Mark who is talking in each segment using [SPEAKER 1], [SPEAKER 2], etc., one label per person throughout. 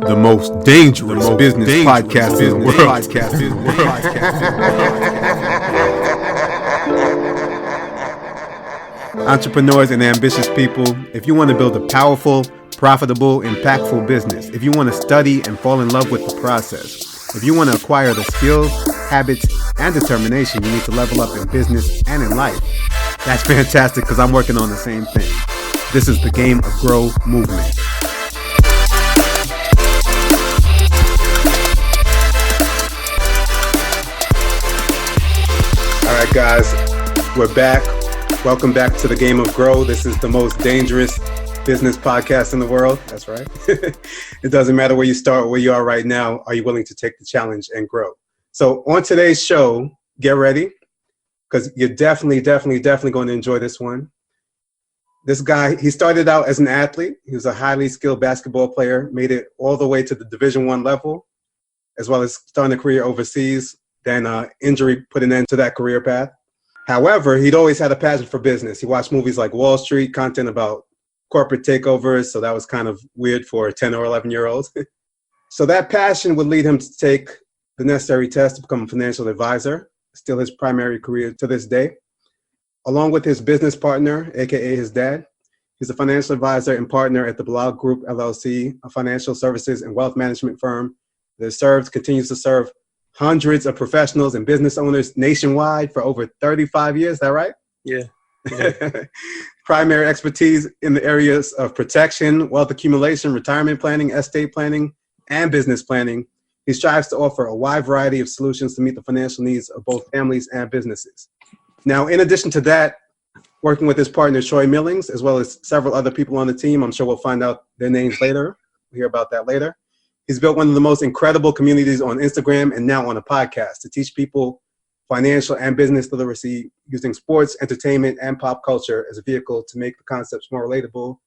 [SPEAKER 1] The most dangerous business podcast in the world. Entrepreneurs and ambitious people, if you want to build a powerful, profitable, impactful business, if you want to study and fall in love with the process, if you want to acquire the skills, habits, and determination you need to level up in business and in life, that's fantastic because I'm working on the same thing. This is the Game of Grow movement. All right, guys, we're back. Welcome back to the Game of Grow. This is the most dangerous business podcast in the world. That's right. It doesn't matter where you start or where you are right now. Are you willing to take the challenge and grow? So on today's show, get ready because you're definitely going to enjoy this one. This guy, he started out as an athlete. He was a highly skilled basketball player, made it all the way to the Division I level, as well as starting a career overseas. Then injury put an end to that career path. However, he'd always had a passion for business. He watched movies like Wall Street, content about corporate takeovers, so that was kind of weird for a 10 or 11-year-old. So that passion would lead him to take the necessary test to become a financial advisor, still his primary career to this day. Along with his business partner, aka his dad, he's a financial advisor and partner at the Bilal Group LLC, a financial services and wealth management firm that continues to serve hundreds of professionals and business owners nationwide for over 35 years. Is that right?
[SPEAKER 2] Yeah.
[SPEAKER 1] Primary expertise in the areas of protection, wealth accumulation, retirement planning, estate planning, and business planning. He strives to offer a wide variety of solutions to meet the financial needs of both families and businesses. Now, in addition to that, working with his partner, Troy Millings, as well as several other people on the team, I'm sure we'll find out their names later. We'll hear about that later. He's built one of the most incredible communities on Instagram and now on a podcast to teach people financial and business literacy using sports, entertainment, and pop culture as a vehicle to make the concepts more relatable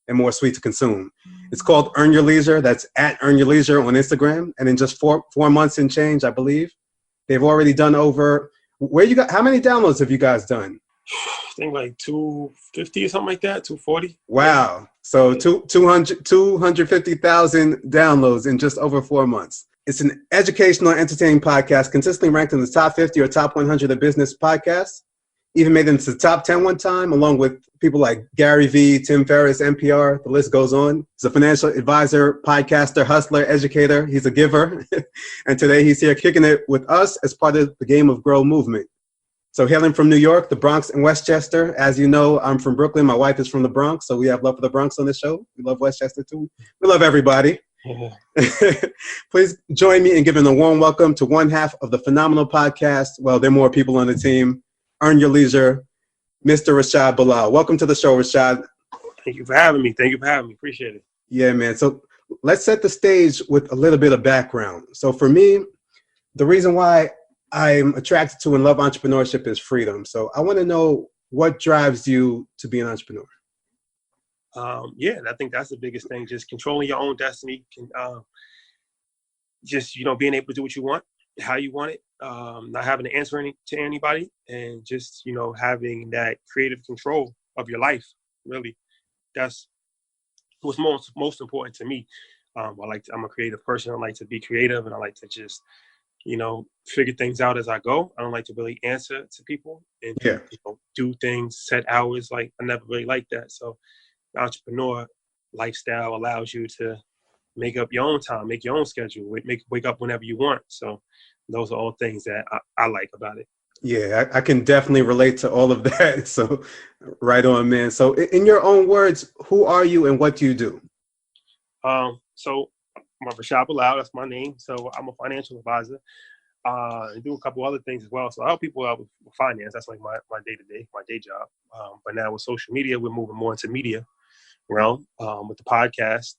[SPEAKER 1] and more sweet to consume. It's called Earn Your Leisure. That's at Earn Your Leisure on Instagram. And in just four months and change, I believe, they've already done over, how many downloads have you guys done?
[SPEAKER 2] I think like 250 or something like that, 240.
[SPEAKER 1] Wow. So 250,000 downloads in just over 4 months. It's an educational, entertaining podcast consistently ranked in the top 50 or top 100 of business podcasts. Even made it into the top 10 one time, along with people like Gary Vee, Tim Ferriss, NPR. The list goes on. He's a financial advisor, podcaster, hustler, educator. He's a giver. And today he's here kicking it with us as part of the Game of Grow movement. So hailing from New York, the Bronx, and Westchester. As you know, I'm from Brooklyn. My wife is from the Bronx, so we have love for the Bronx on this show. We love Westchester, too. We love everybody. Yeah. Please join me in giving a warm welcome to one half of the phenomenal podcast. Well, there are more people on the team. Earn Your Leisure, Mr. Rashad Bilal. Welcome to the show, Rashad.
[SPEAKER 2] Thank you for having me. Appreciate it.
[SPEAKER 1] Yeah, man. So let's set the stage with a little bit of background. So for me, the reason why I'm attracted to and love entrepreneurship is freedom. So I want to know what drives you to be an entrepreneur.
[SPEAKER 2] Yeah, I think that's the biggest thing. Just controlling your own destiny. Just, being able to do what you want, how you want it, not having to answer to anybody, and just, having that creative control of your life. Really, that's what's most important to me. I'm a creative person. I like to be creative, and I like to just figure things out as I go. I don't like to really answer to people and do things, set hours. Like, I never really liked that. So the entrepreneur lifestyle allows you to make up your own time, make your own schedule, wake up whenever you want. So those are all things that I like about it.
[SPEAKER 1] Yeah, I can definitely relate to all of that. So right on, man. So in your own words, who are you and what do you do?
[SPEAKER 2] So I'm Rashad Bilal, that's my name. So I'm a financial advisor. I do a couple other things as well. So I help people out with finance. That's like my day-to-day, my day job. But now with social media, we're moving more into media realm with the podcast.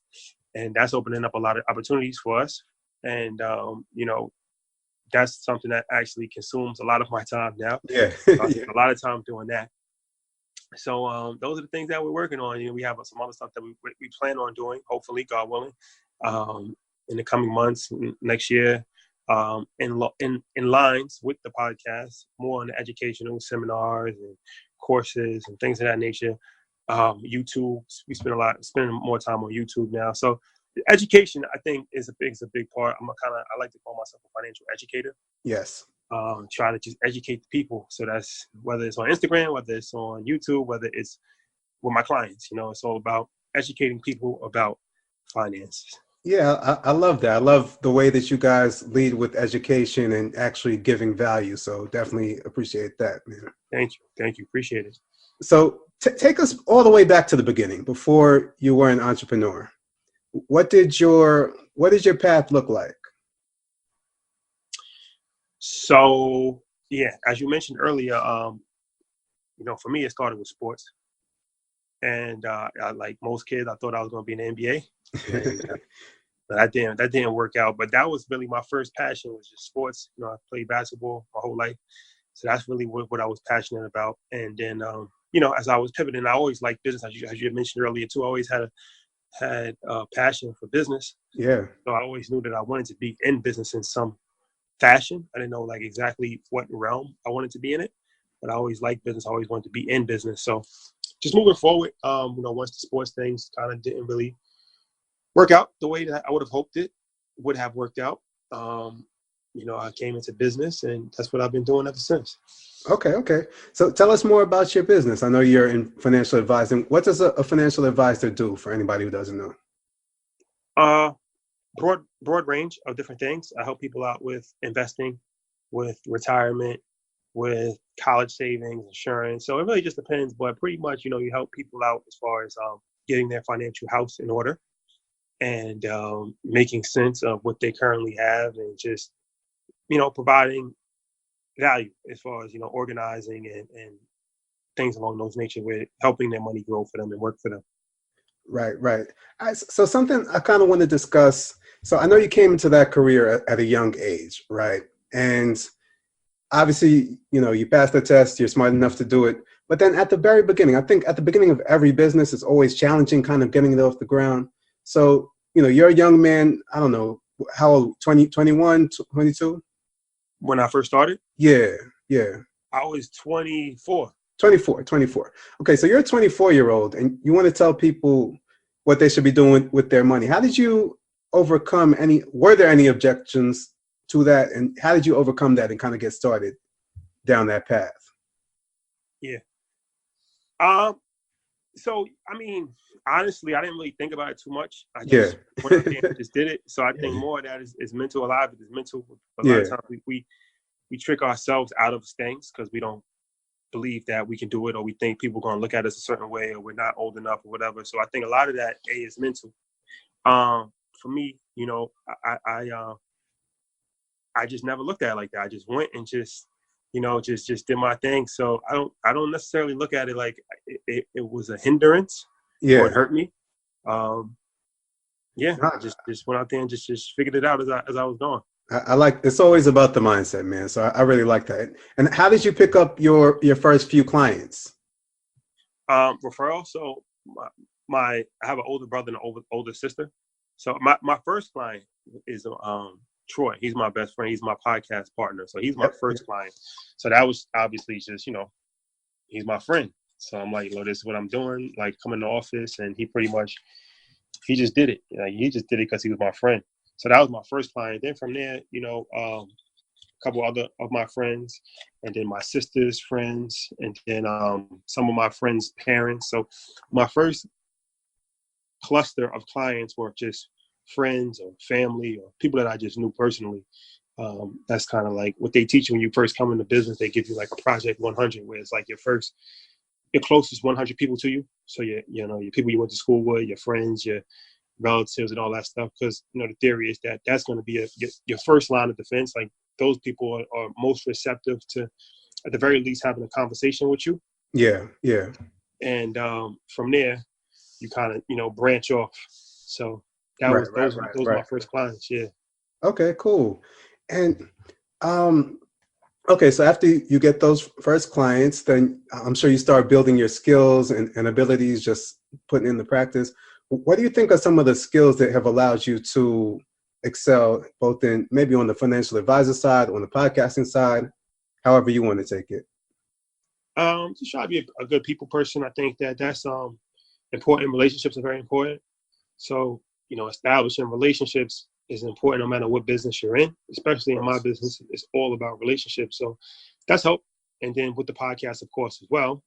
[SPEAKER 2] And that's opening up a lot of opportunities for us. And, that's something that actually consumes a lot of my time now.
[SPEAKER 1] Yeah.
[SPEAKER 2] I spend a lot of time doing that. So those are the things that we're working on. We have some other stuff that we plan on doing, hopefully, God willing, in the coming months, next year, in lines with the podcast, more on the educational seminars and courses and things of that nature. YouTube, we spend more time on YouTube now. So Education, I think, is a big part. I like to call myself a financial educator.
[SPEAKER 1] Yes.
[SPEAKER 2] Try to just educate the people. So that's whether it's on Instagram, whether it's on YouTube, whether it's with my clients. It's all about educating people about finances.
[SPEAKER 1] Yeah, I love that. I love the way that you guys lead with education and actually giving value. So definitely appreciate that, man.
[SPEAKER 2] Thank you, appreciate it.
[SPEAKER 1] So take us all the way back to the beginning, before you were an entrepreneur. What did your path look like?
[SPEAKER 2] So yeah, as you mentioned earlier, for me it started with sports, and like most kids, I thought I was going to be in the NBA, and that didn't work out. But that was really my first passion, was just sports. I played basketball my whole life, so that's really what I was passionate about. And then as I was pivoting, I always liked business, as you had mentioned earlier too. I always had a passion for business.
[SPEAKER 1] Yeah.
[SPEAKER 2] So I always knew that I wanted to be in business in some fashion. I didn't know like exactly what realm I wanted to be in it, but I always liked business. I always wanted to be in business. So just moving forward, once the sports things kind of didn't really work out the way that I would have hoped it would have worked out, I came into business, and that's what I've been doing ever since.
[SPEAKER 1] Okay. So tell us more about your business. I know you're in financial advising. What does a financial advisor do, for anybody who doesn't know?
[SPEAKER 2] Broad range of different things. I help people out with investing, with retirement, with college savings, insurance. So it really just depends, but pretty much, you help people out as far as getting their financial house in order, and making sense of what they currently have, and just, providing value as far as, organizing and things along those nature, with helping their money grow for them and work for them.
[SPEAKER 1] Right. So something I kind of want to discuss. So I know you came into that career at a young age, right? And obviously, you passed the test, you're smart enough to do it. But then at the very beginning, I think at the beginning of every business, it's always challenging kind of getting it off the ground. So, you're a young man, I don't know, how old, 20, 21, 22?
[SPEAKER 2] When I first started?
[SPEAKER 1] Yeah.
[SPEAKER 2] I was 24.
[SPEAKER 1] 24. Okay, so you're a 24-year-old and you want to tell people what they should be doing with their money. How did you overcome were there any objections to that? And how did you overcome that and kind of get started down that path?
[SPEAKER 2] Yeah. So, honestly, I didn't really think about it too much. I just just did it. So I think more of that is mental. A lot of it is mental. A lot of times we trick ourselves out of things because we don't believe that we can do it, or we think people are going to look at us a certain way, or we're not old enough or whatever. So I think a lot of that is mental. For me, I just never looked at it like that. I just went and just did my thing. So I don't necessarily look at it like it was a hindrance or it hurt me. I just went out there and just figured it out as I was going.
[SPEAKER 1] I like, it's always about the mindset, man. So I really like that. And how did you pick up your first few clients?
[SPEAKER 2] Referral. So I have an older brother and an older sister. So my first client is Troy. He's my best friend. He's my podcast partner. So he's my first client. So that was obviously just, he's my friend. So I'm like, this is what I'm doing. Like, come in the office, and he just did it. He just did it because he was my friend. So that was my first client. Then from there, a couple other of my friends, and then my sister's friends, and then some of my friends' parents. So my first cluster of clients were just friends or family or people that I just knew personally. That's kind of like what they teach you when you first come into business. They give you like a project 100, where it's like your closest 100 people to you. So your people you went to school with, your friends, your relatives, and all that stuff. Because the theory is that that's going to be your first line of defense. Like, those people are most receptive to, at the very least, having a conversation with you.
[SPEAKER 1] Yeah.
[SPEAKER 2] And from there, you kind of branch off. So those were my first clients. Yeah.
[SPEAKER 1] Okay, cool. And okay, so after you get those first clients, then I'm sure you start building your skills and abilities, just putting in the practice. What do you think are some of the skills that have allowed you to excel, both in maybe on the financial advisor side, on the podcasting side, however you want to take it?
[SPEAKER 2] Just try to be a good people person. I think that's important. Relationships are very important. So establishing relationships is important no matter what business you're in, especially in my business. It's all about relationships. So that's helped. And then with the podcast, of course, as well,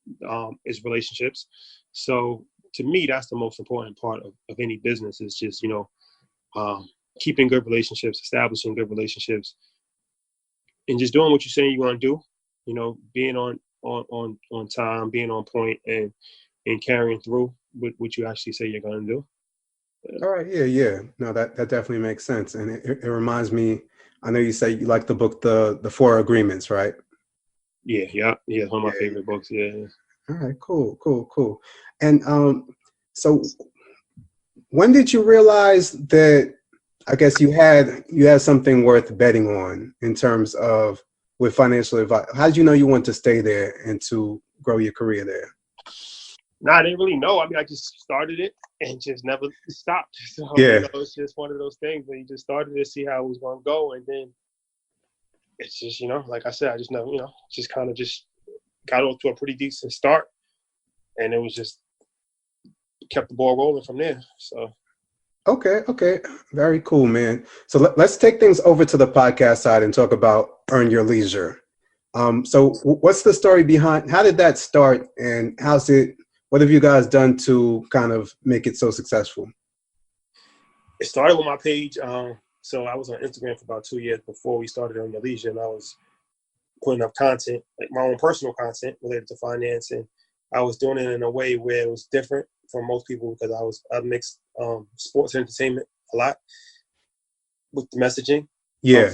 [SPEAKER 2] is relationships. So to me, that's the most important part of any business is just, keeping good relationships, establishing good relationships, and just doing what you say you're going to do, being on time, being on point, and carrying through with what you actually say you're going to do.
[SPEAKER 1] All right. Yeah. No, that definitely makes sense. And it reminds me, I know you say you like the book, the Four Agreements, right?
[SPEAKER 2] Yeah. One of my favorite books. Yeah.
[SPEAKER 1] All right. Cool. And so when did you realize that, I guess you had something worth betting on in terms of with financial advice? How did you know you want to stay there and to grow your career there?
[SPEAKER 2] No, I didn't really know. I mean, I just started it and just never stopped. So, it's just one of those things where you just started to see how it was going to go. And then it's just, like I said, I just never, just kind of just got off to a pretty decent start. And it was just kept the ball rolling from there. So.
[SPEAKER 1] Okay. Very cool, man. So let's take things over to the podcast side and talk about Earn Your Leisure. So what's the story behind, how did that start and what have you guys done to kind of make it so successful?
[SPEAKER 2] It started with my page. So I was on Instagram for about 2 years before we started Earn Your Leisure, and I was putting up content, like my own personal content related to finance, and I was doing it in a way where it was different from most people because I mixed sports and entertainment a lot with the messaging.
[SPEAKER 1] Yeah.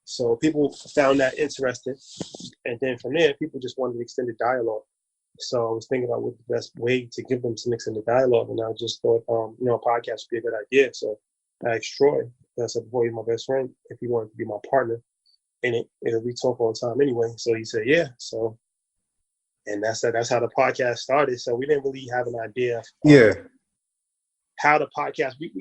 [SPEAKER 2] So people found that interesting, and then from there, people just wanted extended dialogue. So I was thinking about what the best way to give them some extended dialogue, and I just thought, a podcast would be a good idea. So I asked Troy, I said, before he's my best friend, if he wanted to be my partner in it, we talk all the time anyway. So he said, yeah. So, and that's how the podcast started. So we didn't really have an idea of how the podcast, we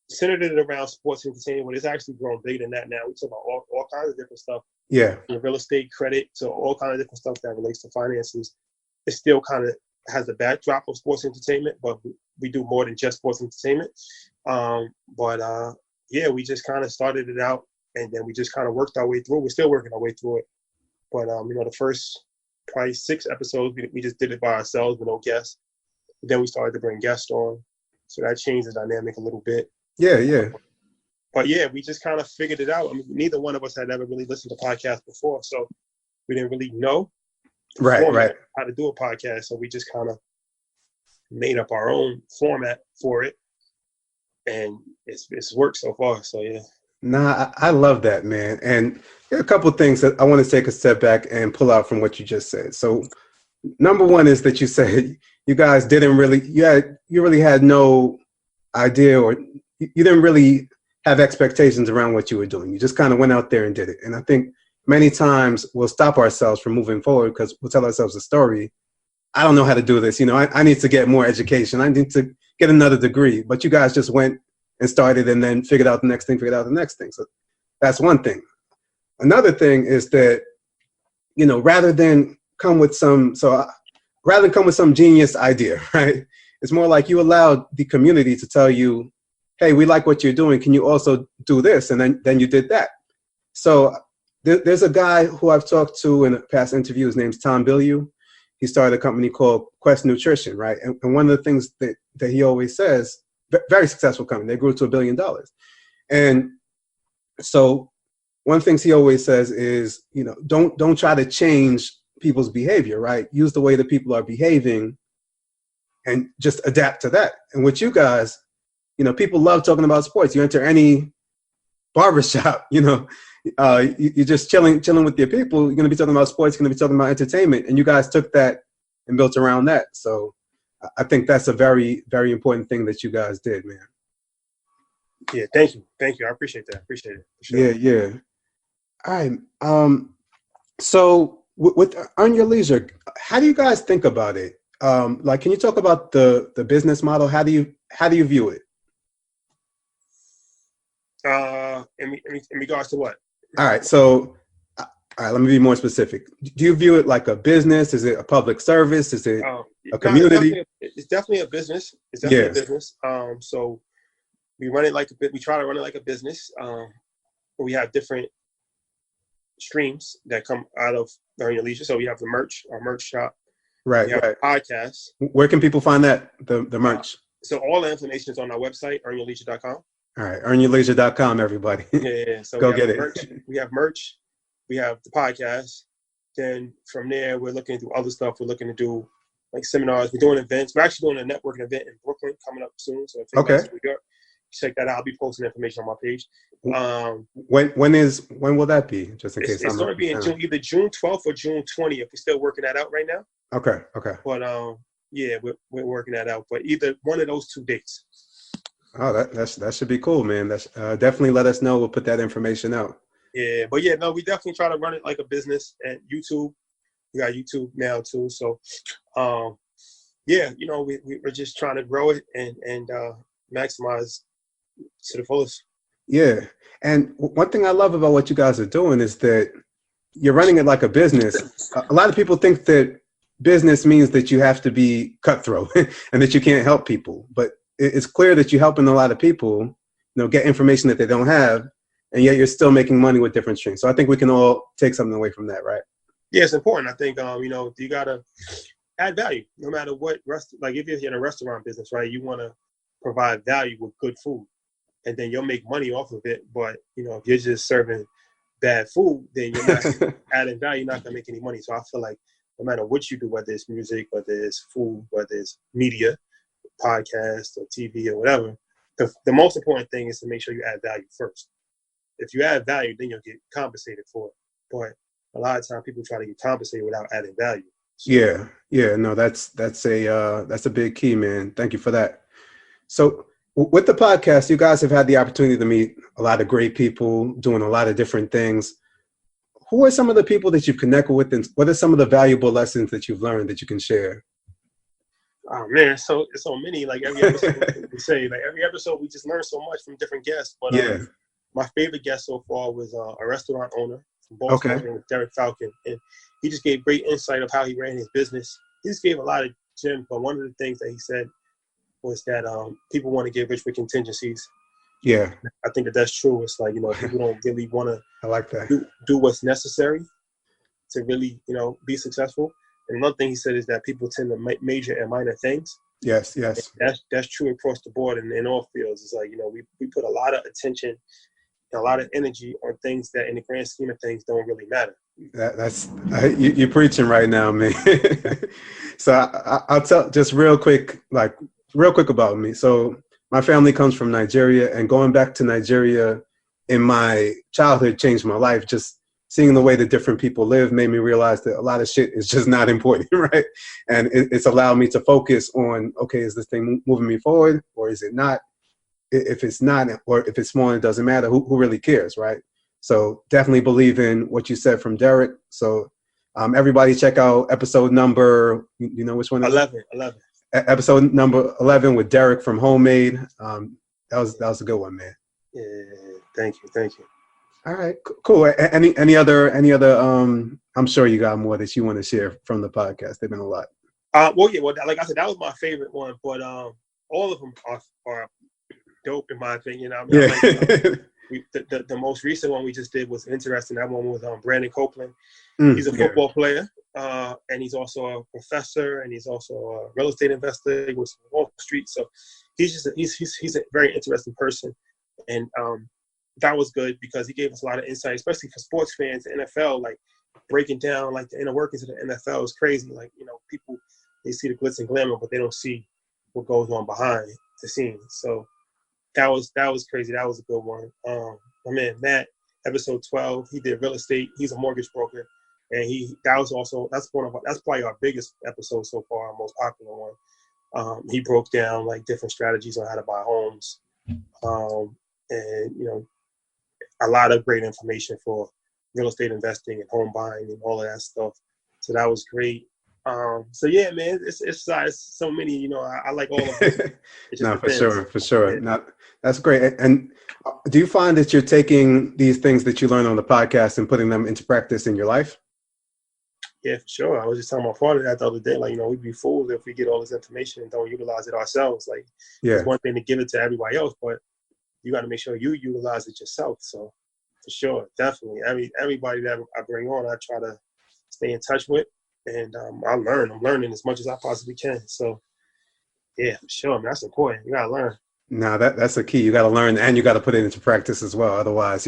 [SPEAKER 2] centered it around sports entertainment, but it's actually grown bigger than that now. We talk about all kinds of different stuff.
[SPEAKER 1] Yeah.
[SPEAKER 2] Real estate, credit, so all kinds of different stuff that relates to finances. It still kind of has the backdrop of sports entertainment, but we do more than just sports entertainment. We just kind of started it out, and then we just kind of worked our way through. We're still working our way through it. But, the first probably 6 episodes, we just did it by ourselves with no guests. Then we started to bring guests on. So that changed the dynamic a little bit.
[SPEAKER 1] Yeah.
[SPEAKER 2] But yeah, we just kind of figured it out. I mean, neither one of us had ever really listened to podcasts before. So we didn't really know how to do a podcast. So we just kind of made up our own format for it. And it's worked so far. So yeah.
[SPEAKER 1] Nah, I love that, man. And there are a couple of things that I want to take a step back and pull out from what you just said. So number one is that you said you guys didn't really, you really had no idea, or you didn't really have expectations around what you were doing. You just kind of went out there and did it. And I think many times we'll stop ourselves from moving forward because we'll tell ourselves a story. I don't know how to do this. I need to get more education. I need to get another degree. But you guys just went and started and then figured out the next thing. So that's one thing. Another thing is that, rather than come with some genius idea, right? It's more like you allowed the community to tell you, hey, we like what you're doing. Can you also do this? And then you did that. So there's a guy who I've talked to in a past interview. His name's Tom Bilyeu. He started a company called Quest Nutrition, right? And one of the things that he always says, very successful company, they grew to $1 billion. And so one of the things he always says is, don't try to change people's behavior, right? Use the way that people are behaving and just adapt to that. And with you guys, people love talking about sports. You enter any barbershop, you're just chilling with your people. You're going to be talking about sports, you're going to be talking about entertainment. And you guys took that and built around that. So I think that's a very, very important thing that you guys did, man.
[SPEAKER 2] Yeah, thank you. I appreciate that. Appreciate it. For sure.
[SPEAKER 1] Yeah. All right. So with Earn Your Leisure, how do you guys think about it? Can you talk about the business model? How do you view it?
[SPEAKER 2] In regards to what?
[SPEAKER 1] All right. So All right, let me be more specific. Do you view it like a business? Is it a public service? Is it a community?
[SPEAKER 2] It's definitely a business. It's definitely
[SPEAKER 1] Yeah.
[SPEAKER 2] a business. So we run it like we try to run it like a business. We have different streams that come out of Earn Your Leisure. So we have our merch shop.
[SPEAKER 1] Right,
[SPEAKER 2] we have
[SPEAKER 1] right.
[SPEAKER 2] Podcasts.
[SPEAKER 1] Where can people find that, the merch?
[SPEAKER 2] So all the information is on our website, earnyourleisure.com.
[SPEAKER 1] All right, earnyourleisure.com, everybody.
[SPEAKER 2] Yeah, so
[SPEAKER 1] go get it.
[SPEAKER 2] We have merch. We have the podcast. Then from there, we're looking to do other stuff. We're looking to do like seminars. We're doing events. We're actually doing a networking event in Brooklyn coming up soon. So if anybody's in New York, check that out. I'll be posting information on my page.
[SPEAKER 1] When will that be? Just in case.
[SPEAKER 2] It's going to be in June, either June 12th or June 20th. We're still working that out right now.
[SPEAKER 1] Okay.
[SPEAKER 2] But yeah, we're working that out. But either one of those 2 dates.
[SPEAKER 1] Oh, that should be cool, man. That's definitely let us know. We'll put that information out.
[SPEAKER 2] Yeah, but yeah, no, we definitely try to run it like a business. And YouTube, we got YouTube now too. So, yeah, you know, we're just trying to grow it and maximize to the fullest.
[SPEAKER 1] Yeah, and one thing I love about what you guys are doing is that you're running it like a business. A lot of people think that business means that you have to be cutthroat and that you can't help people, but it's clear that you're helping a lot of people, get information that they don't have, and yet you're still making money with different streams. So I think we can all take something away from that, right?
[SPEAKER 2] Yeah, it's important. I think, you got to add value no matter what. Like if you're in a restaurant business, right, you want to provide value with good food, and then you'll make money off of it. But, if you're just serving bad food, then you're not adding value. You're not going to make any money. So I feel like no matter what you do, whether it's music, whether it's food, whether it's media, podcast or TV or whatever, the most important thing is to make sure you add value first. If you add value, then you'll get compensated for it. But a lot of times people try to get compensated without adding value. So,
[SPEAKER 1] yeah. No, that's a big key, man. Thank you for that. So with the podcast, you guys have had the opportunity to meet a lot of great people doing a lot of different things. Who are some of the people that you've connected with, and what are some of the valuable lessons that you've learned that you can share?
[SPEAKER 2] Oh man, so many. Like every episode, every episode we just learn so much from different guests. But
[SPEAKER 1] yeah.
[SPEAKER 2] My favorite guest so far was a restaurant owner from Boston, named Derek Falcon, and he just gave great insight of how he ran his business. He just gave a lot of gems, but one of the things that he said was that people want to get rich with contingencies.
[SPEAKER 1] Yeah,
[SPEAKER 2] I think that's true. It's like people don't really want to.
[SPEAKER 1] I like that.
[SPEAKER 2] Do what's necessary to really be successful. And another thing he said is that people tend to make major and minor things.
[SPEAKER 1] Yes.
[SPEAKER 2] And that's true across the board and in all fields. It's like we put a lot of attention, a lot of energy on things that in the grand scheme of things don't really matter.
[SPEAKER 1] That's you're preaching right now, man. So I'll tell just real quick about me. So my family comes from Nigeria, and going back to Nigeria in my childhood changed my life. Just seeing the way that different people live made me realize that a lot of shit is just not important, right? And it's allowed me to focus on, okay, is this thing moving me forward or is it not? If it's not, or if it's small, it doesn't matter. Who really cares, right? So definitely believe in what you said from Derek. So everybody check out episode number, you know which one?
[SPEAKER 2] 11.
[SPEAKER 1] Episode number 11 with Derek from Homemade. That was a good one, man.
[SPEAKER 2] Yeah, thank you.
[SPEAKER 1] All right, cool. Any other? I'm sure you got more that you want to share from the podcast. They've been a lot.
[SPEAKER 2] Well, like I said, that was my favorite one, but all of them are dope in my opinion. I mean, the most recent one we just did was interesting. That one was Brandon Copeland. He's a football player, and he's also a professor, and he's also a real estate investor. He was on Wall Street, so he's a very interesting person, and that was good because he gave us a lot of insight, especially for sports fans. The NFL, like breaking down like the inner workings of the NFL is crazy. Like people they see the glitz and glamour, but they don't see what goes on behind the scenes. So that was crazy. That was a good one. My man Matt, episode 12, he did real estate. He's a mortgage broker, and that's probably our biggest episode so far, our most popular one. He broke down like different strategies on how to buy homes, and a lot of great information for real estate investing and home buying and all of that stuff. So that was great. So yeah, man, it's so many. You know, I like all of them. It just
[SPEAKER 1] No,
[SPEAKER 2] depends.
[SPEAKER 1] for sure.
[SPEAKER 2] Yeah.
[SPEAKER 1] Not That's great. And do you find that you're taking these things that you learn on the podcast and putting them into practice in your life?
[SPEAKER 2] Yeah, for sure. I was just telling my father that the other day. Like, you know, we'd be fools if we get all this information and don't utilize it ourselves. Like, it's
[SPEAKER 1] Yeah.
[SPEAKER 2] one thing to give it to everybody else, but you got to make sure you utilize it yourself. So, for sure, definitely, everybody that I bring on, I try to stay in touch with, and I learn. I'm learning as much as I possibly can. So, yeah, for sure, man, that's important. You gotta learn.
[SPEAKER 1] No, that's the key. You got to learn and you got to put it into practice as well. Otherwise,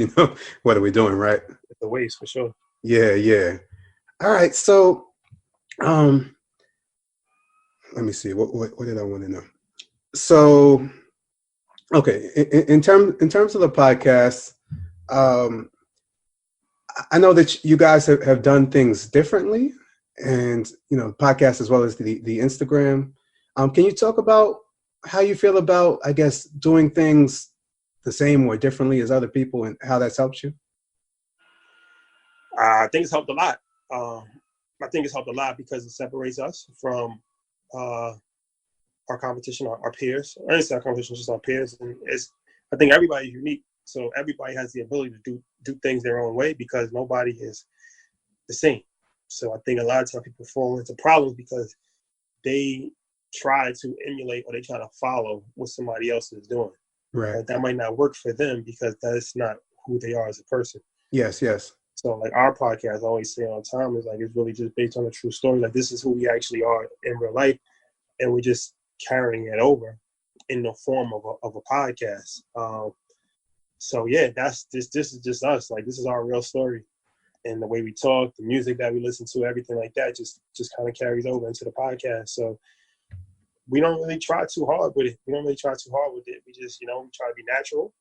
[SPEAKER 1] what are we doing, right?
[SPEAKER 2] It's a waste, for sure.
[SPEAKER 1] Yeah, yeah. All right. So, um, let me see. What did I want to know? So, okay, in terms of the podcast, um, I know that you guys have done things differently, and podcast as well as the Instagram. Can you talk about how you feel about, I guess, doing things the same or differently as other people, and how that's helped you?
[SPEAKER 2] I think it's helped a lot. Um, I think it's helped a lot because it separates us from uh, our competition, our peers. I didn't say our competition, just our peers. And I think everybody's unique. So everybody has the ability to do things their own way because nobody is the same. So I think a lot of times people fall into problems because they try to emulate or they try to follow what somebody else is doing.
[SPEAKER 1] Right.
[SPEAKER 2] But that might not work for them because that's not who they are as a person.
[SPEAKER 1] Yes. Yes.
[SPEAKER 2] So like our podcast, I always say all the time, is like it's really just based on a true story. Like this is who we actually are in real life, and we're just carrying it over in the form of a podcast. So yeah, this is just us. Like this is our real story, and the way we talk, the music that we listen to, everything like that, just kind of carries over into the podcast. So we don't really try too hard with it. We just we try to be natural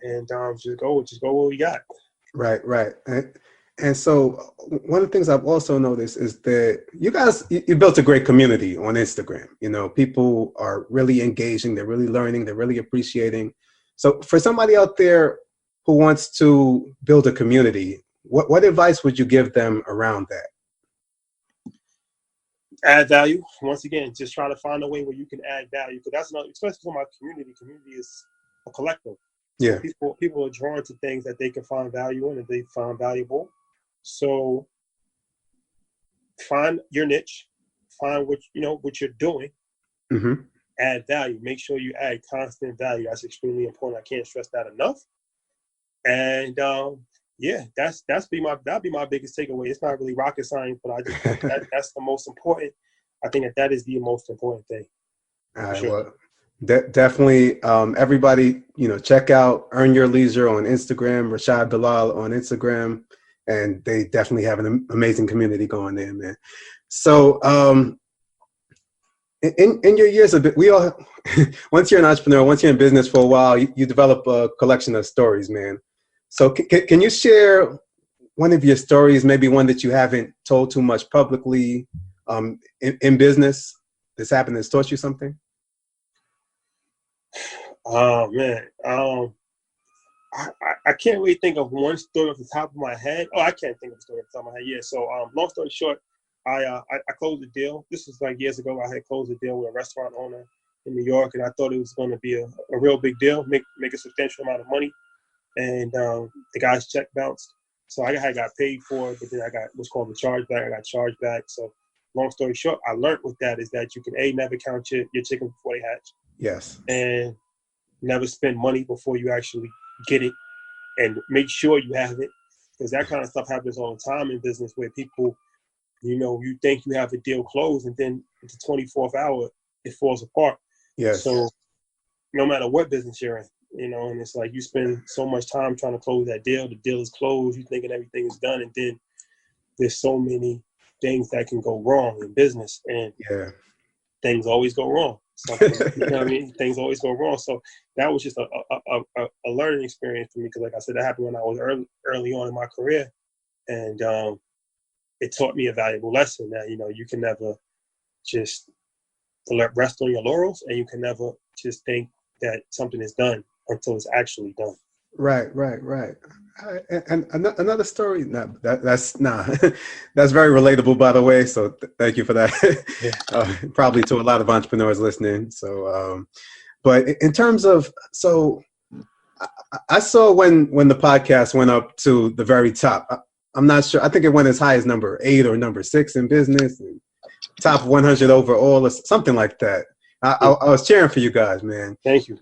[SPEAKER 2] and just go what we got.
[SPEAKER 1] Right. And so one of the things I've also noticed is that you guys, you built a great community on Instagram. People are really engaging, they're really learning, they're really appreciating. So for somebody out there who wants to build a community, what advice would you give them around that?
[SPEAKER 2] Add value. Once again, just try to find a way where you can add value, because that's not, especially for my community. Community is a collective. So
[SPEAKER 1] Yeah.
[SPEAKER 2] people are drawn to things that they can find value in and they find valuable. So find your niche, find what you're doing,
[SPEAKER 1] Mm-hmm.
[SPEAKER 2] add value. Make sure you add constant value. That's extremely important. I can't stress that enough. And yeah, that'd be my biggest takeaway. It's not really rocket science, but I just think that's the most important. I think that is the most important thing.
[SPEAKER 1] All right.
[SPEAKER 2] Sure.
[SPEAKER 1] Well, definitely, everybody, check out Earn Your Leisure on Instagram, Rashad Bilal on Instagram, and they definitely have an amazing community going there, man. So, in your years of it, we all, once you're an entrepreneur, once you're in business for a while, you develop a collection of stories, man. So can you share one of your stories, maybe one that you haven't told too much publicly, in business that's happened that's taught you something?
[SPEAKER 2] Oh man, I can't really think of one story off the top of my head. Oh, I can't think of a story off the top of my head. Yeah. So long story short, I closed a deal. This was like years ago. I had closed a deal with a restaurant owner in New York, and I thought it was going to be a real big deal, make a substantial amount of money. And the guy's check bounced, so I got paid for it, but then I got what's called a chargeback. I got charged back. So long story short, I learned with that is that you can never count your chickens before they hatch,
[SPEAKER 1] Yes.
[SPEAKER 2] and never spend money before you actually get it, and make sure you have it, because that kind of stuff happens all the time in business where people, you think you have a deal closed, and then at the 24th hour it falls apart.
[SPEAKER 1] Yes.
[SPEAKER 2] So no matter what business you're in, and it's like you spend so much time trying to close that deal. The deal is closed. You thinking everything is done, and then there's so many things that can go wrong in business, and
[SPEAKER 1] Yeah.
[SPEAKER 2] things always go wrong. Something, you know what I mean? Things always go wrong. So that was just a learning experience for me, because, like I said, that happened when I was early on in my career, and it taught me a valuable lesson that you can never just rest on your laurels, and you can never just think that something is done until it's actually done.
[SPEAKER 1] Right. And another story. Nah, that's nah. That's very relatable, by the way. So thank you for that.
[SPEAKER 2] Yeah.
[SPEAKER 1] Probably to a lot of entrepreneurs listening. So, but in terms of, so I saw when the podcast went up to the very top. I'm not sure. I think it went as high as number 8 or number 6 in business, and top 100 overall, or something like that. I was cheering for you guys, man.
[SPEAKER 2] Thank you.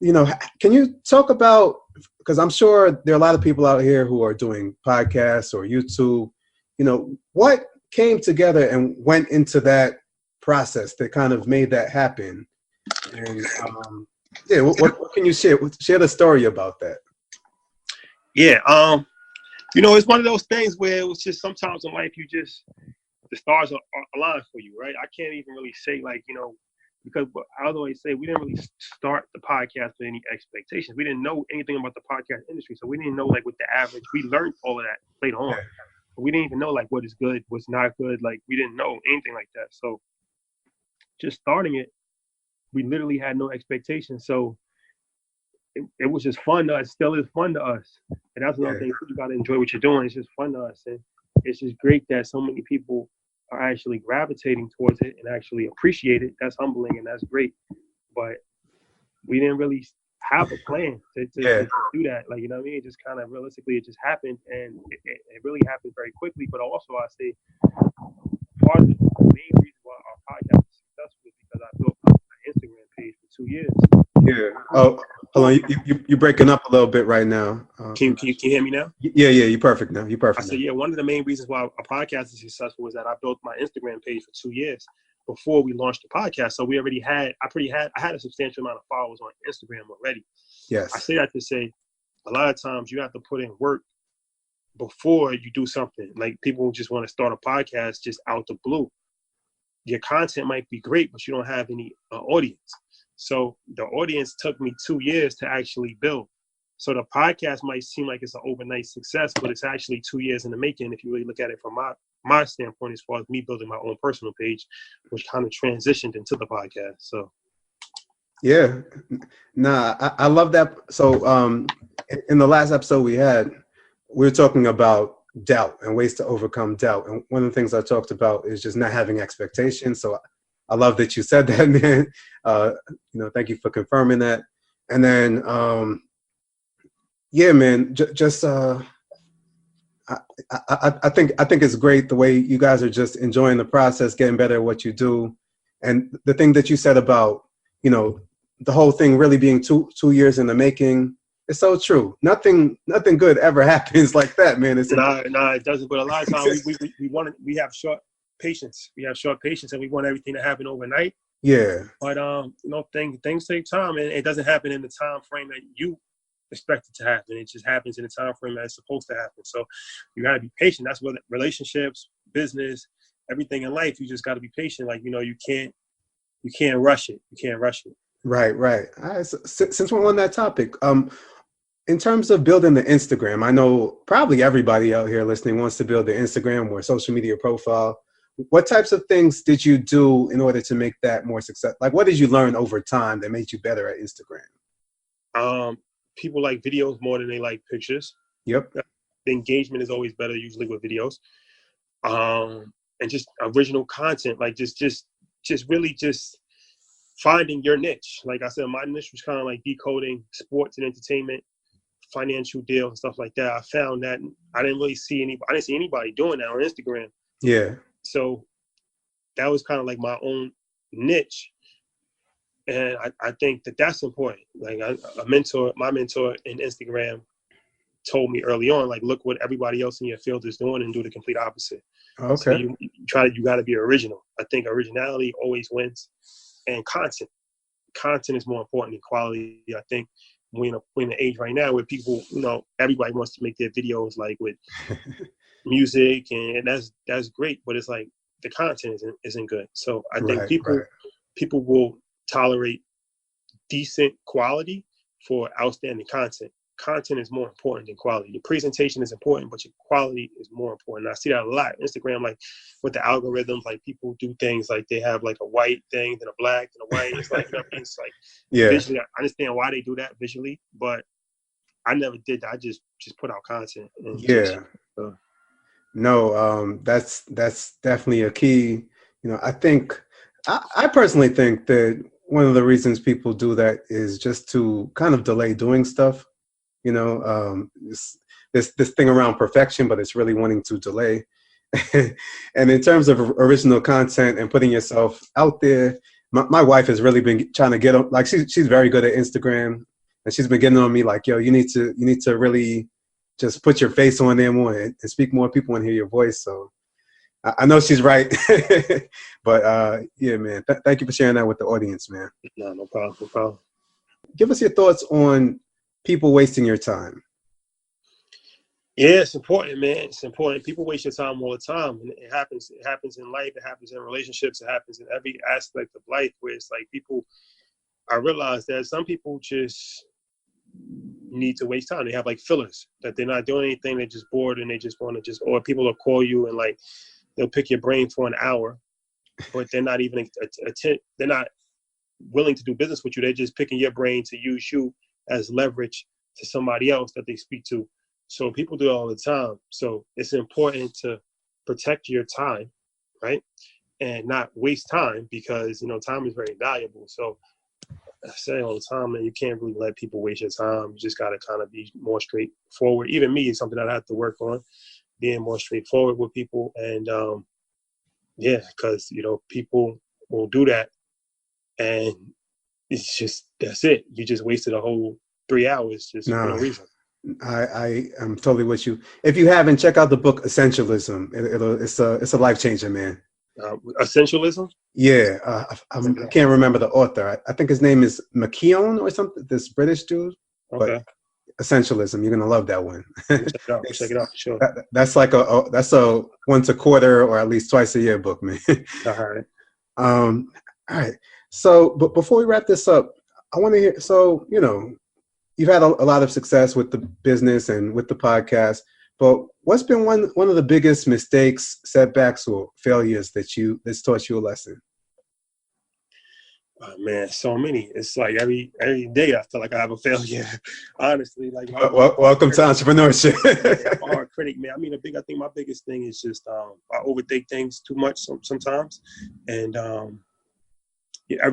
[SPEAKER 1] You know, can you talk about, because I'm sure there are a lot of people out here who are doing podcasts or YouTube, you know, what came together and went into that process that kind of made that happen? And yeah, what can you share? Share the story about that.
[SPEAKER 2] Yeah. You know, it's one of those things where it was just sometimes in life, the stars are aligned for you, right? I can't even really say like, you know, because I always say we didn't really start the podcast with any expectations. We didn't know anything about the podcast industry. So we didn't know like what the average, we learned all of that later on. But we didn't even know like what is good, what's not good. Like we didn't know anything like that. So just starting it, we literally had no expectations. So it was just fun to us, still is fun to us. And that's another thing, you got to enjoy what you're doing. It's just fun to us. And it's just great that so many people are actually gravitating towards it and actually appreciate it. That's humbling and that's great. But we didn't really have a plan to do that. Like, you know what I mean? It just kind of realistically, it just happened. And it really happened very quickly. But also I say part of the main reason why our podcast is successful is because I built my Instagram page for 2 years.
[SPEAKER 1] Yeah. Oh, hold on. You're breaking up a little bit right now.
[SPEAKER 2] Can you hear me now?
[SPEAKER 1] Yeah. You're perfect now. You're perfect.
[SPEAKER 2] I said, yeah, one of the main reasons why a podcast is successful is that I built my Instagram page for 2 years before we launched the podcast. So we already had, I had a substantial amount of followers on Instagram already.
[SPEAKER 1] Yes.
[SPEAKER 2] I say that to say a lot of times you have to put in work before you do something. Like people just want to start a podcast just out the blue. Your content might be great, but you don't have any audience. So the audience took me 2 years to actually build. So the podcast might seem like it's an overnight success, but it's actually 2 years in the making if you really look at it from my standpoint, as far as me building my own personal page, which kind of transitioned into the podcast. So
[SPEAKER 1] yeah, nah, I love that. So in the last episode we were talking about doubt and ways to overcome doubt. And one of the things I talked about is just not having expectations. So I love that you said that, man. You know, thank you for confirming that. And then, yeah, man, I think it's great the way you guys are just enjoying the process, getting better at what you do. And the thing that you said about, you know, the whole thing really being two years in the making, it's so true. Nothing good ever happens like that, man.
[SPEAKER 2] No, it doesn't. But a lot of times we have short patience. We have short patience, and we want everything to happen overnight.
[SPEAKER 1] Yeah.
[SPEAKER 2] But you know, things take time, and it doesn't happen in the time frame that you expect it to happen. It just happens in the time frame that it's supposed to happen. So you got to be patient. That's what relationships, business, everything in life. You just got to be patient. Like, you know, you can't rush it. You can't rush it.
[SPEAKER 1] Right. All right, so, since we're on that topic, in terms of building the Instagram, I know probably everybody out here listening wants to build their Instagram or social media profile. What types of things did you do in order to make that more successful? Like, what did you learn over time that made you better at Instagram?
[SPEAKER 2] People like videos more than they like pictures.
[SPEAKER 1] Yep.
[SPEAKER 2] The engagement is always better usually with videos. And just original content, like just really just finding your niche. Like I said, my niche was kind of like decoding sports and entertainment, financial deals and stuff like that. I found that I didn't see anybody doing that on Instagram.
[SPEAKER 1] Yeah.
[SPEAKER 2] So that was kind of like my own niche. And I think that's important. Like my mentor in Instagram told me early on, like, look what everybody else in your field is doing and do the complete opposite.
[SPEAKER 1] Okay.
[SPEAKER 2] So you got to be original. I think originality always wins. And content is more important than quality. I think we're in an age right now where people, you know, everybody wants to make their videos like with music, and that's great, but it's like the content isn't good. So I think people will tolerate decent quality for outstanding content. Content is more important than quality. Your presentation is important, but your quality is more important. I see that a lot. Instagram, like with the algorithms, like people do things like they have like a white thing, then a black, then a white. It's like, you know, it's like visually, I understand why they do that visually, but I never did that. I just put out content and just.
[SPEAKER 1] Yeah. No, that's definitely a key. I personally think that one of the reasons people do that is just to kind of delay doing stuff. This thing around perfection, but it's really wanting to delay. And in terms of original content and putting yourself out there, my wife has really been trying to get on. Like she's very good at Instagram, and she's been getting on me like, yo, you need to really just put your face on there more and speak more. People want to hear your voice. So I know she's right. But yeah, man, thank you for sharing that with the audience, man.
[SPEAKER 2] No problem. No problem.
[SPEAKER 1] Give us your thoughts on people wasting your time.
[SPEAKER 2] Yeah, it's important, man. It's important. People waste your time all the time, and it happens. It happens in life. It happens in relationships. It happens in every aspect of life. Where it's like people. I realize that some people just need to waste time. They have like fillers that they're not doing anything. They're just bored and they just want to or people will call you and like they'll pick your brain for an hour, but they're not even they're not willing to do business with you. They're just picking your brain to use you as leverage to somebody else that they speak to. So people do it all the time. So it's important to protect your time, right? And not waste time because, time is very valuable. So I say all the time, man, you can't really let people waste your time. You just got to kind of be more straightforward. Even me, it's something that I have to work on, being more straightforward with people. And yeah, because, people will do that. And it's just, that's it. You just wasted a whole 3 hours just for no reason.
[SPEAKER 1] I am totally with you. If you haven't, check out the book Essentialism. It's a life changer, man.
[SPEAKER 2] Essentialism?
[SPEAKER 1] Yeah, I can't remember the author. I think his name is McKeown or something. This British dude.
[SPEAKER 2] Okay.
[SPEAKER 1] But Essentialism, you're gonna love that one.
[SPEAKER 2] Check it out, sure.
[SPEAKER 1] That's like a once a quarter or at least twice a year book, man.
[SPEAKER 2] All right.
[SPEAKER 1] All right. So, but before we wrap this up, I want to hear. So, you've had a lot of success with the business and with the podcast, but what's been one of the biggest mistakes, setbacks, or failures that's taught you a lesson?
[SPEAKER 2] Oh, man, so many. It's like every day I feel like I have a failure. Honestly, like
[SPEAKER 1] welcome to entrepreneurship.
[SPEAKER 2] I'm a hard critic, man. I think my biggest thing is just I overthink things too much sometimes, and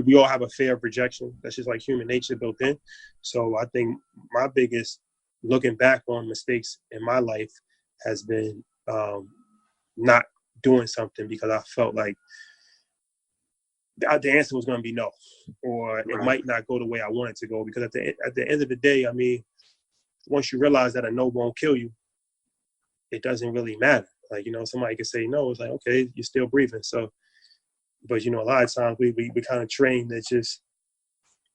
[SPEAKER 2] we all have a fear of rejection. That's just like human nature built in. So I think my biggest looking back on mistakes in my life has been not doing something because I felt like the answer was going to be no, or it might not go the way I want it to go. Because at the end of the day, I mean, once you realize that a no won't kill you, it doesn't really matter. Like, somebody can say no, it's like, okay, you're still breathing. So, but a lot of times we kind of train to just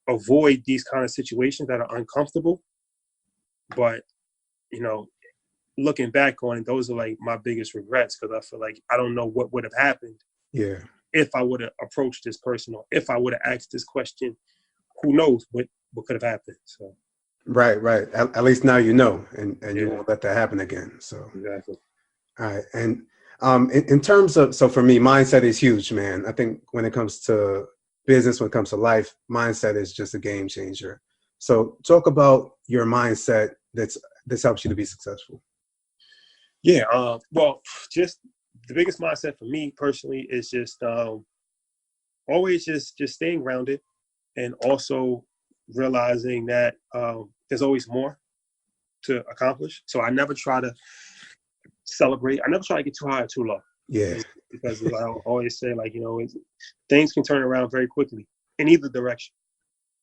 [SPEAKER 2] avoid these kind of situations that are uncomfortable. But, looking back on it, those are like my biggest regrets because I feel like I don't know what would have happened.
[SPEAKER 1] Yeah.
[SPEAKER 2] If I would have approached this person or if I would have asked this question, who knows what could have happened. So.
[SPEAKER 1] Right. At least now and you won't let that happen again. So.
[SPEAKER 2] Exactly.
[SPEAKER 1] All right. And in terms of, so for me, mindset is huge, man. I think when it comes to business, when it comes to life, mindset is just a game changer. So talk about your mindset this helps you to be successful.
[SPEAKER 2] Yeah. Well, just the biggest mindset for me personally is just always just staying grounded and also realizing that there's always more to accomplish. So I never try to celebrate. I never try to get too high or too low.
[SPEAKER 1] Yeah.
[SPEAKER 2] Because I always say, like, things can turn around very quickly in either direction.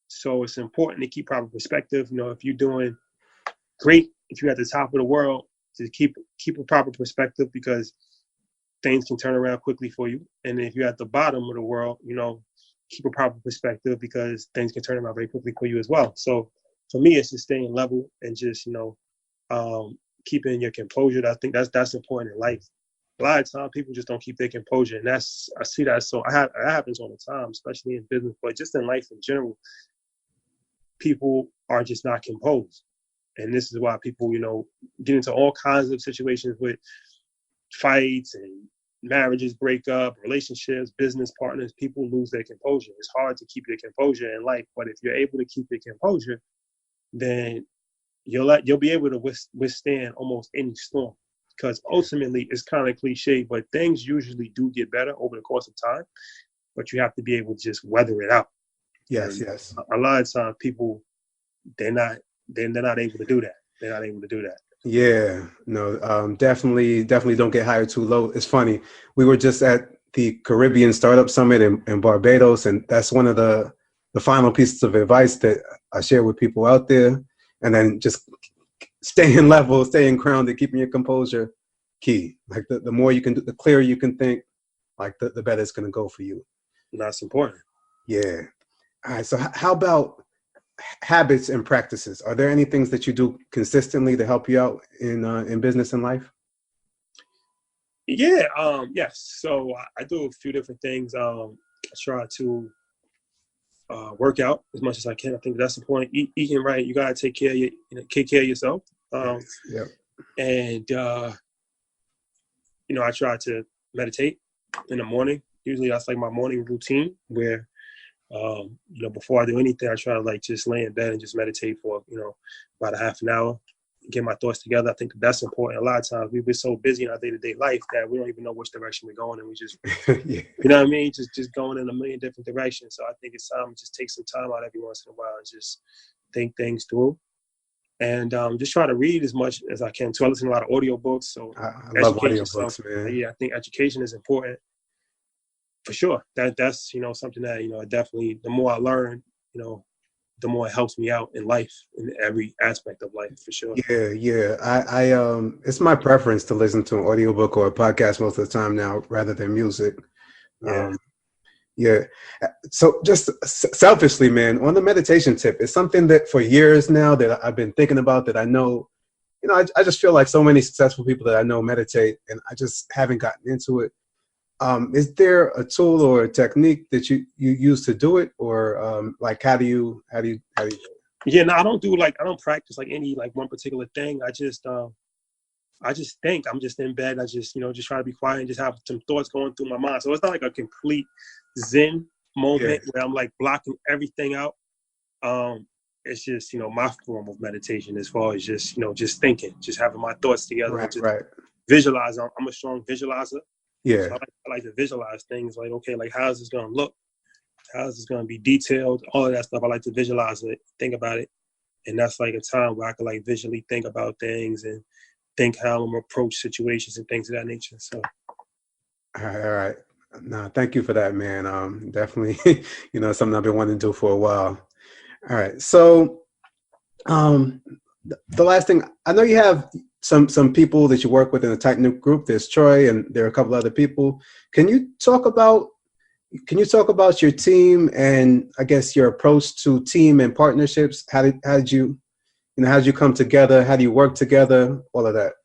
[SPEAKER 2] So it's important to keep proper perspective. If you're doing great, if you're at the top of the world, to keep a proper perspective because things can turn around quickly for you. And if you're at the bottom of the world, keep a proper perspective because things can turn around very quickly for you as well. So for me, it's just staying level and just, keeping your composure. I think that's important in life. A lot of times people just don't keep their composure. And I see that. So it happens all the time, especially in business, but just in life in general, people are just not composed. And this is why people, get into all kinds of situations with fights and marriages break up, relationships, business partners, people lose their composure. It's hard to keep your composure in life, but if you're able to keep your composure, then you'll be able to withstand almost any storm. Because ultimately, it's kind of cliche, but things usually do get better over the course of time. But you have to be able to just weather it out.
[SPEAKER 1] Yes,
[SPEAKER 2] And
[SPEAKER 1] yes.
[SPEAKER 2] a lot of times, people they're not able to do that. They're not able to do that.
[SPEAKER 1] Yeah, no, definitely don't get hired too low. It's funny. We were just at the Caribbean Startup Summit in Barbados, and that's one of the final pieces of advice that I share with people out there. And then just staying level, staying grounded, keeping your composure, key. Like the more you can do, the clearer you can think, like the better it's going to go for you.
[SPEAKER 2] And that's important.
[SPEAKER 1] Yeah. All right. So how about habits and practices? Are there any things that you do consistently to help you out in business and life?
[SPEAKER 2] Yeah. Yes. So I do a few different things. I try to work out as much as I can. I think that's important. Eating right. You gotta take care of take care of yourself.
[SPEAKER 1] Yes. Yep.
[SPEAKER 2] And I try to meditate in the morning. Usually that's like my morning routine where before I do anything, I try to like just lay in bed and just meditate for, about a half an hour, get my thoughts together. I think that's important. A lot of times we've been so busy in our day-to-day life that we don't even know which direction we're going, and we just,
[SPEAKER 1] Yeah.
[SPEAKER 2] you know what I mean? Just going in a million different directions. So I think it's time to just take some time out every once in a while and just think things through. And just try to read as much as I can. So I listen to a lot of audiobooks. So
[SPEAKER 1] I love audiobooks, man.
[SPEAKER 2] yeah, I think education is important. For sure. That's something that definitely the more I learn, the more it helps me out in life, in every aspect of life, for sure.
[SPEAKER 1] Yeah. I it's my preference to listen to an audiobook or a podcast most of the time now rather than music.
[SPEAKER 2] Yeah.
[SPEAKER 1] Yeah. So just selfishly, man, on the meditation tip, it's something that for years now that I've been thinking about, that I know, I just feel like so many successful people that I know meditate, and I just haven't gotten into it. Is there a tool or a technique that you use to do it, or like how do you do it?
[SPEAKER 2] Yeah, no, I don't practice like any like one particular thing. I just think. I'm just in bed. I just try to be quiet and just have some thoughts going through my mind. So it's not like a complete Zen moment where I'm like blocking everything out. It's just, my form of meditation as far as just thinking, just having my thoughts together and just
[SPEAKER 1] Right.
[SPEAKER 2] visualize. I'm a strong visualizer.
[SPEAKER 1] Yeah.
[SPEAKER 2] So I like to visualize things like, okay, like how's this going to look? How's this going to be detailed? All of that stuff. I like to visualize it, think about it. And that's like a time where I can like visually think about things and think how I'm going to approach situations and things of that nature. So.
[SPEAKER 1] All right. No, thank you for that, man. Definitely, something I've been wanting to do for a while. All right. So, the last thing, I know you have some people that you work with in a tight knit group. There's Troy, and there are a couple other people. Can you talk about your team and I guess your approach to team and partnerships? How did you come together? How do you work together? All of that.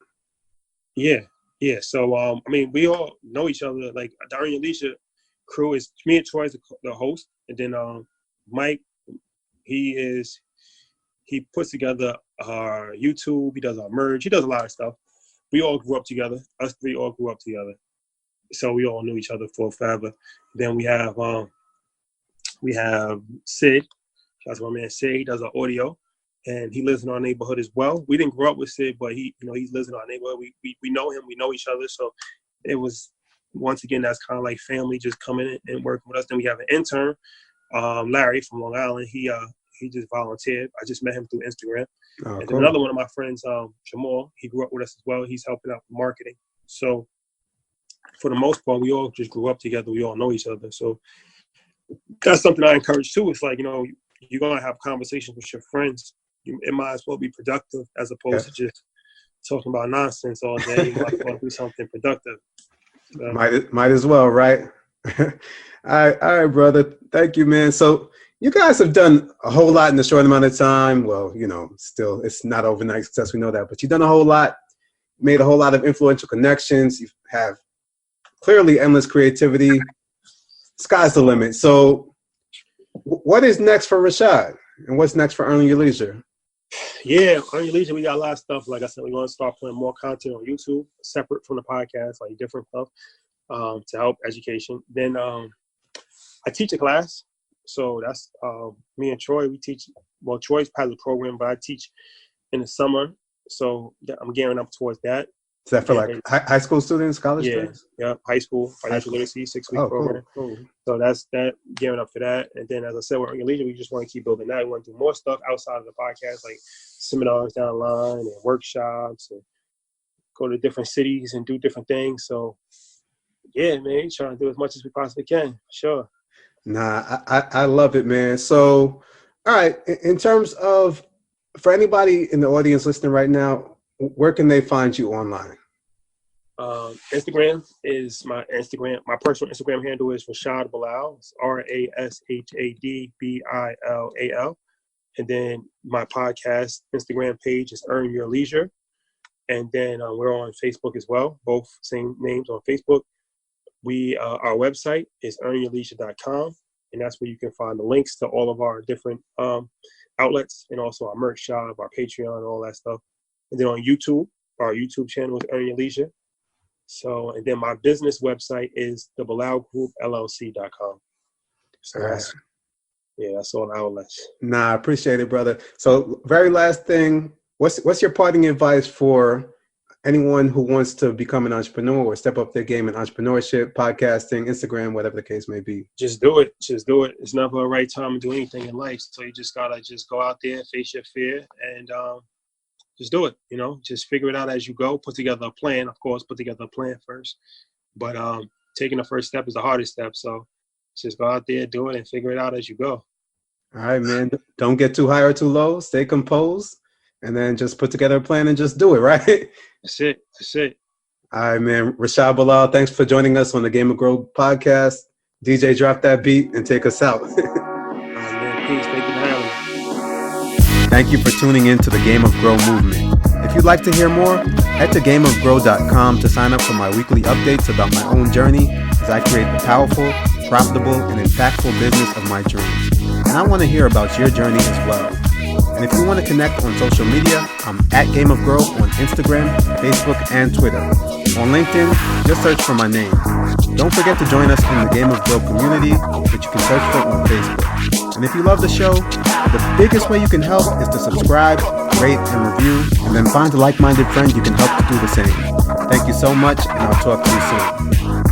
[SPEAKER 2] Yeah. So, we all know each other. Like the Earn Your Leisure crew is me and Troy is the host, and then Mike, he puts together our YouTube. He does our merge. He does a lot of stuff. We all grew up together. Us three all grew up together, so we all knew each other for forever. Then we have Sid. That's my man Sid. He does our audio, and he lives in our neighborhood as well. We didn't grow up with Sid, but he lives in our neighborhood. We know him. We know each other. So it was, once again, that's kind of like family just coming in and working with us. Then we have an intern, Larry from Long Island. He just volunteered. I just met him through Instagram.
[SPEAKER 1] Oh,
[SPEAKER 2] and
[SPEAKER 1] cool.
[SPEAKER 2] then another one of my friends, Jamal, he grew up with us as well. He's helping out with marketing. So for the most part, we all just grew up together. We all know each other. So that's something I encourage too. It's like, you're going to have conversations with your friends. It might as well be productive as opposed to just talking about nonsense all day. You might as well do something productive. So.
[SPEAKER 1] Might as well, right? All right, brother. Thank you, man. So you guys have done a whole lot in a short amount of time. Well, still, it's not overnight success. We know that, but you've done a whole lot, made a whole lot of influential connections. You have clearly endless creativity. Sky's the limit. So what is next for Rashad, and what's next for Earn Your Leisure?
[SPEAKER 2] Yeah, Earn Your Leisure, we got a lot of stuff. Like I said, we're going to start putting more content on YouTube, separate from the podcast, like different stuff to help education. Then I teach a class. So that's me and Troy. We teach, well, Troy has a program, but I teach in the summer. So I'm gearing up towards that.
[SPEAKER 1] Is that for like
[SPEAKER 2] And
[SPEAKER 1] high school students, college
[SPEAKER 2] yeah,
[SPEAKER 1] students?
[SPEAKER 2] yeah, high school financial
[SPEAKER 1] school.
[SPEAKER 2] literacy 6-week
[SPEAKER 1] Oh,
[SPEAKER 2] program.
[SPEAKER 1] cool.
[SPEAKER 2] So that's that, gearing up for that. And then, as I said, we're on your leisure. We just want to keep building that. We want to do more stuff outside of the podcast, like seminars down the line and workshops, and go to different cities and do different things. So yeah, man, trying to do as much as we possibly can. Sure.
[SPEAKER 1] Nah, I love it, man. So, all right, in terms of, for anybody in the audience listening right now, where can they find you online?
[SPEAKER 2] Instagram is my Instagram. My personal Instagram handle is Rashad Bilal. It's RashadBilal. And then my podcast Instagram page is Earn Your Leisure. And then we're on Facebook as well. Both same names on Facebook. Our website is earnyourleisure.com, and that's where you can find the links to all of our different outlets, and also our merch shop, our Patreon, all that stuff. And then on YouTube, our YouTube channel is Earn Your Leisure. So, and then my business website is the Bilal Group LLC.com. So that's all the outlets.
[SPEAKER 1] Nah, I appreciate it, brother. So, very last thing, what's your parting advice for anyone who wants to become an entrepreneur or step up their game in entrepreneurship, podcasting, Instagram, whatever the case may be?
[SPEAKER 2] Just do it. Just do it. It's never a right time to do anything in life. So you just gotta just go out there, face your fear, and just do it. You know, just figure it out as you go. Put together a plan. Of course, put together a plan first. But taking the first step is the hardest step. So just go out there, do it, and figure it out as you go.
[SPEAKER 1] All right, man. Don't get too high or too low. Stay composed, and then just put together a plan and just do it, right?
[SPEAKER 2] That's it. That's it.
[SPEAKER 1] All right, man. Rashad Bilal, thanks for joining us on the Game of Grow podcast. DJ, drop that beat and take us out.
[SPEAKER 2] Man, peace. Thank you for having me.
[SPEAKER 1] Thank you for tuning in to the Game of Grow movement. If you'd like to hear more, head to gameofgrow.com to sign up for my weekly updates about my own journey as I create the powerful, profitable, and impactful business of my dreams. And I want to hear about your journey as well. And if you want to connect on social media, I'm at Game of Grow on Instagram, Facebook, and Twitter. On LinkedIn, just search for my name. Don't forget to join us in the Game of Grow community, which you can search for on Facebook. And if you love the show, the biggest way you can help is to subscribe, rate, and review, and then find a like-minded friend you can help to do the same. Thank you so much, and I'll talk to you soon.